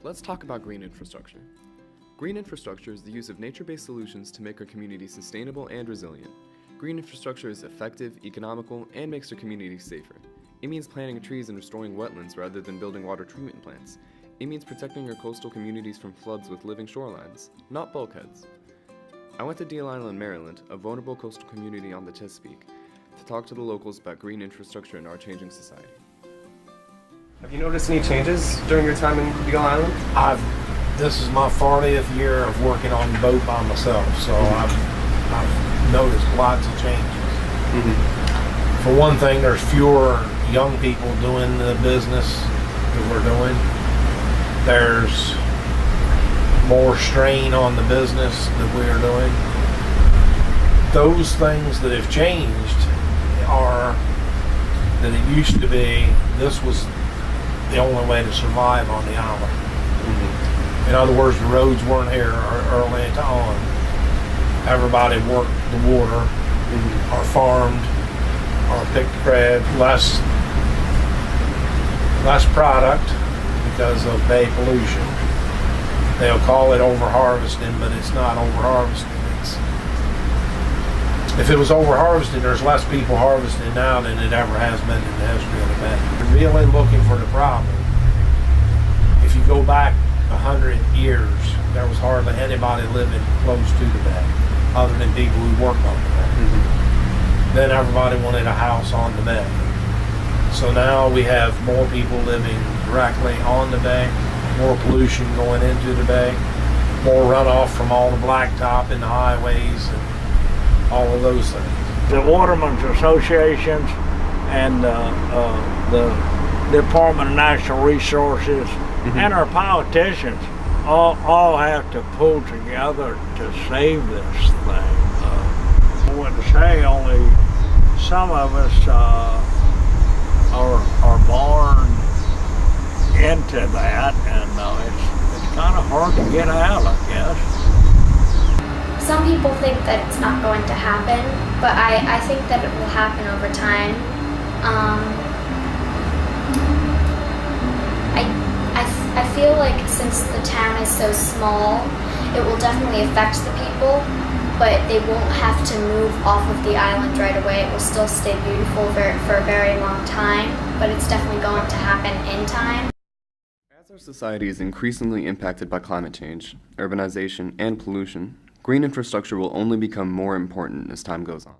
Let's talk about green infrastructure. Green infrastructure is the use of nature-based solutions to make our community sustainable and resilient. Green infrastructure is effective, economical, and makes our community safer. It means planting trees and restoring wetlands rather than building water treatment plants. It means protecting our coastal communities from floods with living shorelines, not bulkheads. I went to Deal Island, Maryland, a vulnerable coastal community on the Chesapeake, to talk to the locals about green infrastructure in our changing society. Have you noticed any changes during your time in Deal Island? This is my 40th year of working on the boat by myself, so I've noticed lots of changes. For one thing, there's fewer young people doing the business that we're doing. There's more strain on the business that we are doing. Those things that have changed are that it used to be this was the only way to survive on the island. In other words, the roads weren't here early on. Everybody worked the water, or farmed, or picked crab. Less product because of bay pollution. They'll call it over-harvesting, but it's not over-harvesting. If it was over-harvesting, there's less people harvesting now than it ever has been in the history of the bay. You're really looking for the problem. If you go back 100 years, there was hardly anybody living close to the bay, other than people who worked on the bay. Then everybody wanted a house on the bay. So now we have more people living directly on the bay, more pollution going into the bay, more runoff from all the blacktop in the highways, and all of those things. The Watermen's Associations and the Department of Natural Resources and our politicians all have to pull together to save this thing. I wouldn't say only some of us are born into that, and it's kind of hard to get out, I guess. Some people think that it's not going to happen, but I think that it will happen over time. I feel like since the town is so small, it will definitely affect the people, but they won't have to move off of the island right away. It will still stay beautiful for a very long time, but it's definitely going to happen in time. As our society is increasingly impacted by climate change, urbanization, and pollution, green infrastructure will only become more important as time goes on.